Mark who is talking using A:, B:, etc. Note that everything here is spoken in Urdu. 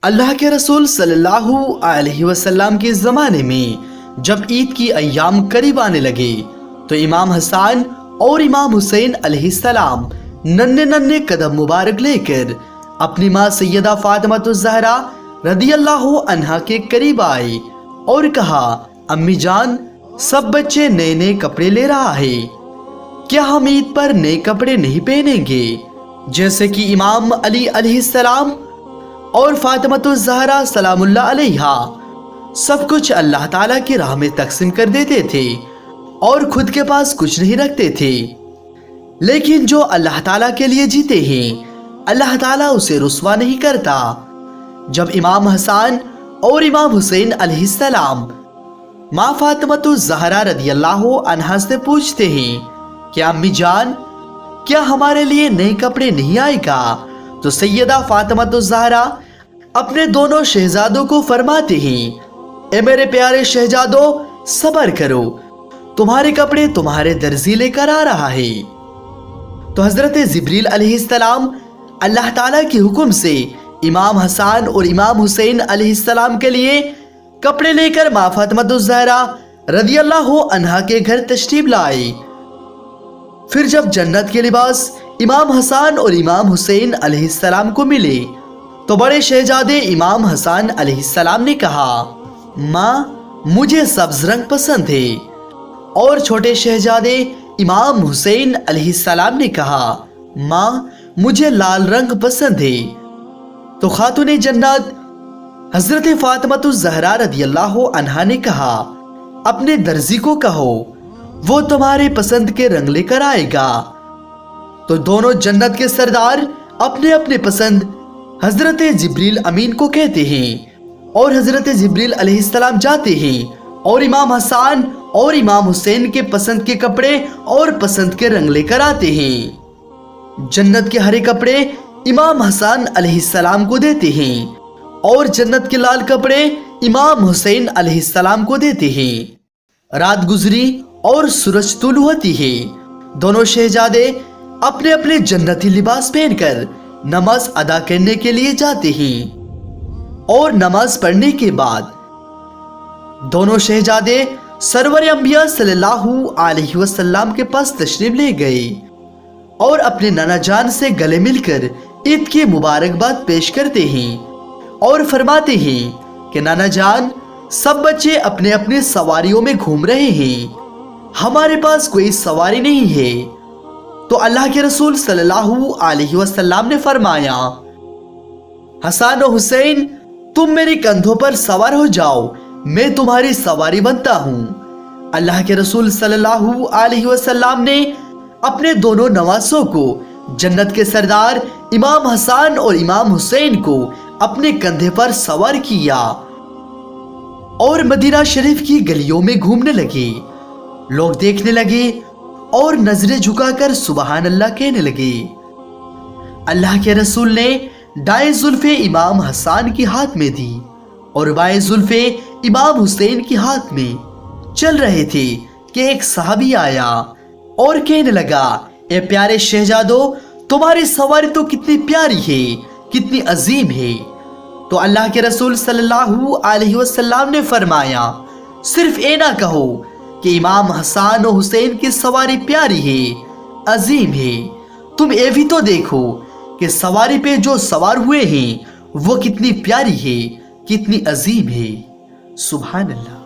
A: اللہ کے رسول صلی اللہ علیہ وسلم کے زمانے میں جب عید کی ایام قریب آنے لگے تو امام حسن اور امام حسین علیہ السلام ننھے ننھے قدم مبارک لے کر اپنی ماں سیدہ فاطمہ الزہرا رضی اللہ عنہا کے قریب آئے اور کہا، امی جان، سب بچے نئے نئے کپڑے لے رہا ہے، کیا ہم عید پر نئے کپڑے نہیں پہنیں گے؟ جیسے کہ امام علی علیہ السلام اور فاطمہ الزہرا سلام اللہ علیہا سب کچھ اللہ تعالیٰ کی راہ میں تقسیم کر دیتے تھے اور خود کے پاس کچھ نہیں رکھتے تھے، لیکن جو اللہ تعالیٰ کے لیے جیتے ہیں اللہ تعالیٰ اسے رسوا نہیں کرتا۔ جب امام حسن اور امام حسین علیہ السلام ماں فاطمہ الزہرا رضی اللہ عنہا سے پوچھتے ہیں کہ امی جان، کیا ہمارے لیے نئے کپڑے نہیں آئے گا؟ تو سیدہ فاطمہ الزہرا اپنے دونوں شہزادوں کو فرماتے ہیں، اے میرے پیارے شہزادوں، صبر کرو، تمہارے کپڑے تمہارے درزی لے کر آ رہا ہے۔ تو حضرت جبریل علیہ السلام اللہ تعالیٰ کے حکم سے امام حسن اور امام حسین علیہ السلام کے لیے کپڑے لے کر ماں فاطمہ الزہرا رضی اللہ عنہا کے گھر تشریف لائے۔ پھر جب جنت کے لباس امام حسن اور امام حسین علیہ السلام کو ملے تو بڑے شہزادے امام حسن علیہ السلام نے کہا، ماں، مجھے سبز رنگ پسند ہے، اور چھوٹے شہزادے امام حسین علیہ السلام نے کہا، ماں، مجھے لال رنگ پسند ہے۔ تو خاتون جنت حضرت فاطمہ الزہرا رضی اللہ عنہا نے کہا، اپنے درزی کو کہو وہ تمہارے پسند کے رنگ لے کر آئے گا۔ تو دونوں جنت کے سردار اپنے اپنے پسند حضرت جبریل امین کو کہتے ہیں اور حضرت جبریل علیہ السلام جاتے ہیں اور امام حسن اور امام حسین کے پسند کے کپڑے اور پسند کے رنگ لے کر آتے ہیں۔ جنت کے ہرے کپڑے امام حسن علیہ السلام کو دیتے ہیں اور جنت کے لال کپڑے امام حسین علیہ السلام کو دیتے ہیں۔ رات گزری اور سورج طلوع ہوتی ہے، دونوں شہزادے اپنے اپنے جنتی لباس پہن کر نماز ادا کرنے کے لیے جاتے ہیں، اور نماز پڑھنے کے بعد دونوں شہزادے سرور انبیاء صلی اللہ علیہ وسلم کے پاس تشریف لے گئے اور اپنے نانا جان سے گلے مل کر عید کی مبارکباد پیش کرتے ہیں اور فرماتے ہیں کہ نانا جان، سب بچے اپنے اپنے سواریوں میں گھوم رہے ہیں، ہمارے پاس کوئی سواری نہیں ہے۔ تو اللہ کے رسول صلی اللہ علیہ وسلم نے فرمایا، حسن و حسین، تم میرے کندھوں پر سوار ہو جاؤ، میں تمہاری سواری بنتا ہوں۔ اللہ کے رسول صلی اللہ علیہ وسلم نے اپنے دونوں نواسوں کو جنت کے سردار امام حسن اور امام حسین کو اپنے کندھے پر سوار کیا اور مدینہ شریف کی گلیوں میں گھومنے لگے۔ لوگ دیکھنے لگے اور نظریں جھکا کر سبحان اللہ کہنے لگے۔ اللہ کے رسول نے دائیں زلف امام حسن کی ہاتھ میں دی اور بائیں زلف امام حسین کی ہاتھ میں چل رہے تھے کہ ایک صحابی آیا اور کہنے لگا، اے پیارے شہزادو، تمہاری سواری تو کتنی پیاری ہے، کتنی عظیم ہے۔ تو اللہ کے رسول صلی اللہ علیہ وسلم نے فرمایا، صرف اے نہ کہو کہ امام حسن و حسین کی سواری پیاری ہے، عظیم ہے، تم یہ بھی تو دیکھو کہ سواری پہ جو سوار ہوئے ہیں وہ کتنی پیاری ہے، کتنی عظیم ہے۔ سبحان اللہ۔